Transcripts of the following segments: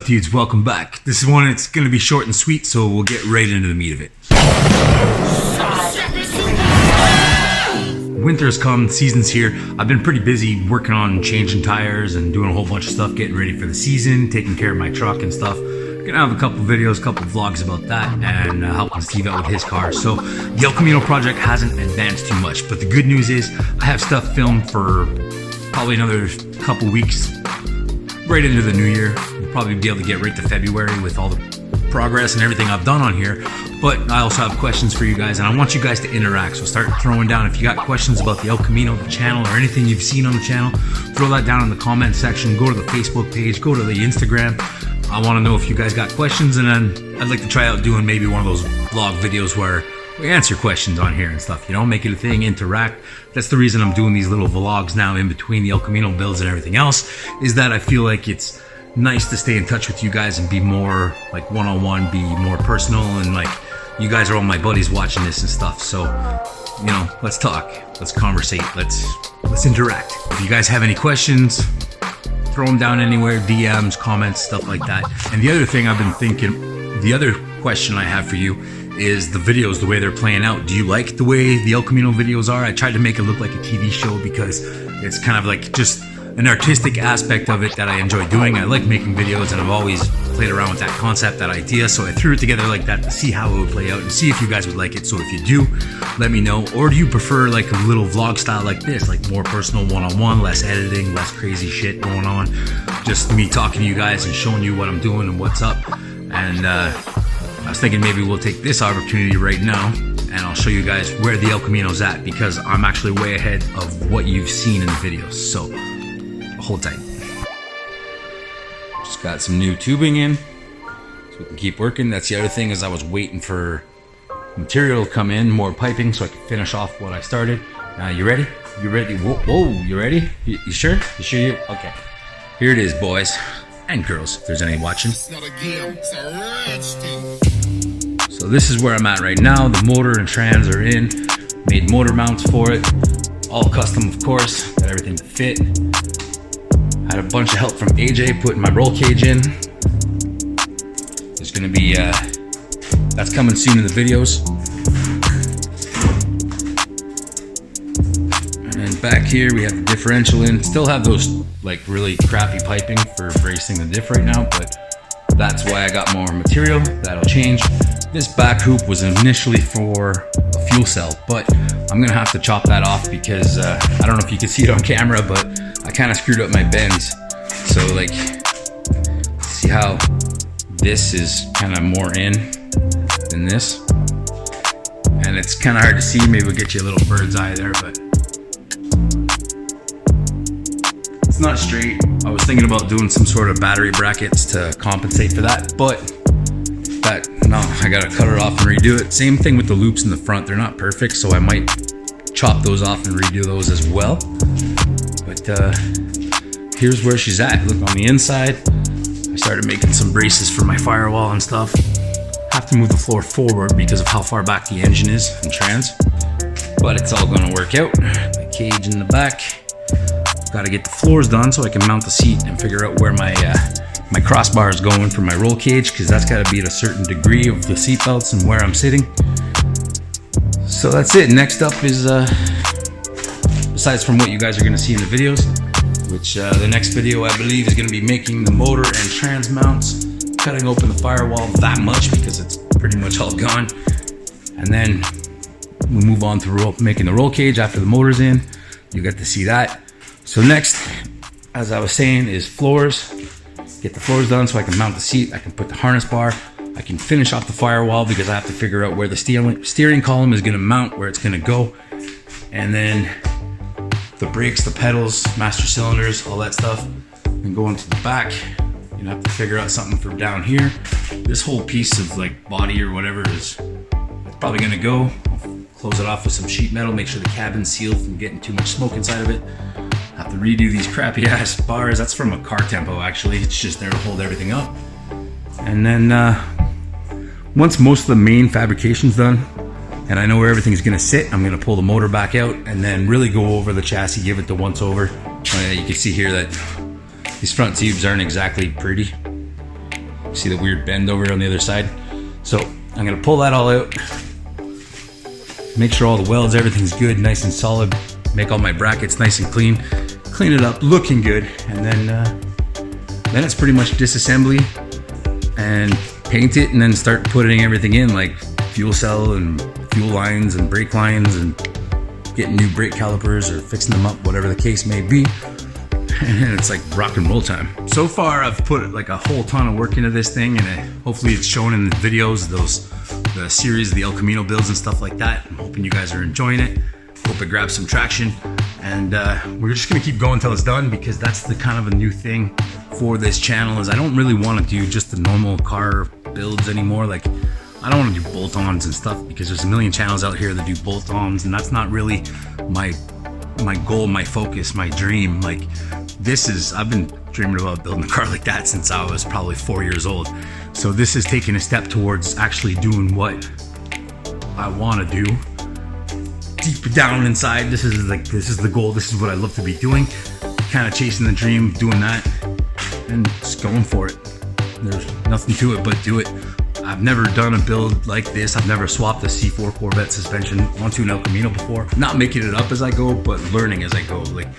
dudes? Welcome back. This is one, it's gonna be short and sweet, so we'll get right into the meat of it. Winter's come, season's here. I've been pretty busy working on changing tires and doing a whole bunch of stuff, getting ready for the season, taking care of my truck and stuff. Gonna have a couple videos, couple vlogs about that, and helping Steve out with his car. So the El Camino project hasn't advanced too much, but the good news is I have stuff filmed for probably another couple weeks, right into the new year. We'll probably be able to get right to February with all the progress and everything I've done on here. But I also have questions for you guys, and I want you guys to interact. So start throwing down, if you got questions about the El Camino, the channel, or anything you've seen on the channel, throw that down in the comment section. Go to the Facebook page, go to the Instagram. I want to know if you guys got questions, and then I'd like to try out doing maybe one of those vlog videos where we answer questions on here and stuff, you know, make it a thing, interact. That's the reason I'm doing these little vlogs now in between the El Camino builds and everything else, is that I feel like it's nice to stay in touch with you guys and be more like one-on-one, be more personal, and like you guys are all my buddies watching this and stuff. So, you know, let's talk, let's conversate, let's interact. If you guys have any questions, throw them down anywhere, DMs, comments, stuff like that. And the other thing I've been thinking, the other question I have for you is the videos, the way they're playing out. Do you like the way the El Camino videos are? I tried to make it look like a TV show because it's kind of like just an artistic aspect of it that I enjoy doing. I like making videos, and I've always played around with that concept, that idea. So I threw it together like that to see how it would play out and see if you guys would like it. So if you do, let me know. Or do you prefer like a little vlog style like this, like more personal, one-on-one, less editing, less crazy shit going on, just me talking to you guys and showing you what I'm doing and what's up? And I was thinking maybe we'll take this opportunity right now and I'll show you guys where the El Camino's at, because I'm actually way ahead of what you've seen in the videos. So hold tight. Just got some new tubing in so we can keep working. That's the other thing, is I was waiting for material to come in, more piping, so I could finish off what I started. You ready? You ready? Whoa, you ready? You sure? You sure you? Okay. Here it is, boys and girls, if there's any watching. So this is where I'm at right now. The motor and trans are in. Made motor mounts for it. All custom, of course. Got everything to fit. Had a bunch of help from AJ putting my roll cage in. There's gonna be, that's coming soon in the videos. And then back here we have the differential in. Still have those like really crappy piping for bracing the diff right now, but that's why I got more material. That'll change. This back hoop was initially for a fuel cell, but I'm gonna have to chop that off because I don't know if you can see it on camera, but I kind of screwed up my bends. So like, see how this is kind of more in than this? And it's kind of hard to see. Maybe we'll get you a little bird's eye there, but it's not straight. I was thinking about doing some sort of battery brackets to compensate for that, but no, I gotta cut it off and redo it. Same thing with the loops in the front. They're not perfect, so I might chop those off and redo those as well. But here's where she's at. Look on the inside. I started making some braces for my firewall and stuff. Have to move the floor forward because of how far back the engine is and trans, but it's all gonna work out. The cage in the back. Got to get the floors done so I can mount the seat and figure out where my my crossbar is going for my roll cage, because that's got to be at a certain degree of the seat belts and where I'm sitting. So that's it. Next up is, besides from what you guys are going to see in the videos, which the next video I believe is going to be making the motor and trans mounts, cutting open the firewall that much because it's pretty much all gone, and then we'll move on to making the roll cage after the motor's in. You get to see that. So next, as I was saying, is floors. Get the floors done so I can mount the seat, I can put the harness bar, I can finish off the firewall because I have to figure out where the steering column is gonna mount, where it's gonna go. And then the brakes, the pedals, master cylinders, all that stuff. And go into the back, you're gonna have to figure out something for down here. This whole piece of like body or whatever it's probably gonna go. I'll close it off with some sheet metal, make sure the cabin's sealed from getting too much smoke inside of it. Have to redo these crappy ass bars. That's from a car tempo actually. It's just there to hold everything up. And then once most of the main fabrication's done and I know where everything's gonna sit, I'm gonna pull the motor back out and then really go over the chassis, give it the once over. You can see here that these front tubes aren't exactly pretty. See the weird bend over on the other side? So I'm gonna pull that all out, make sure all the welds, everything's good, nice and solid, make all my brackets nice and clean it up, looking good, and then it's pretty much disassembly and paint it, and then start putting everything in, like fuel cell and fuel lines and brake lines and getting new brake calipers or fixing them up, whatever the case may be. And it's like rock and roll time. So far I've put like a whole ton of work into this thing, and hopefully it's shown in the videos, the series, the El Camino builds and stuff like that. I'm hoping you guys are enjoying it. Hope it grabs some traction, and we're just gonna keep going till it's done, because that's the kind of a new thing for this channel, is I don't really want to do just the normal car builds anymore. Like, I don't want to do bolt-ons and stuff, because there's a million channels out here that do bolt-ons, and that's not really my goal, my focus, my dream. Like, I've been dreaming about building a car like that since I was probably 4 years old. So this is taking a step towards actually doing what I want to do. Deep down inside, this is the goal. This is what I love to be doing. Kind of chasing the dream, doing that, and just going for it. There's nothing to it but do it. I've never done a build like this. I've never swapped a C4 Corvette suspension onto an El Camino before. Not making it up as I go, but learning as I go. Like,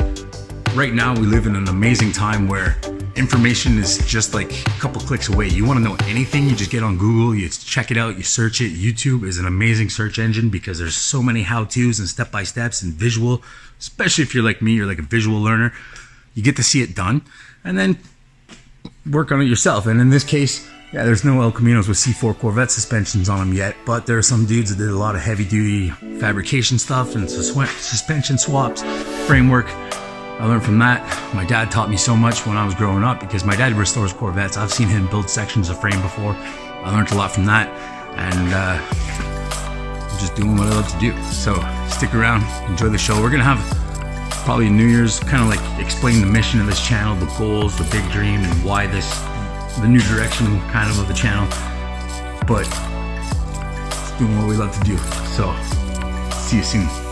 right now we live in an amazing time where information is just like a couple clicks away. You want to know anything, you just get on Google, you check it out, you search it. YouTube is an amazing search engine, because there's so many how-tos and step-by-steps and visual, especially if you're like me, you're like a visual learner. You get to see it done and then work on it yourself. And in this case, yeah, there's no El Caminos with C4 Corvette suspensions on them yet, but there are some dudes that did a lot of heavy-duty fabrication stuff and suspension swaps, framework. I learned from that. My dad taught me so much when I was growing up, because my dad restores Corvettes. I've seen him build sections of frame before. I learned a lot from that, and I'm just doing what I love to do. So stick around, enjoy the show. We're gonna have probably New Year's, kind of like explain the mission of this channel, the goals, the big dream, and why the new direction kind of the channel. But it's doing what we love to do. So see you soon.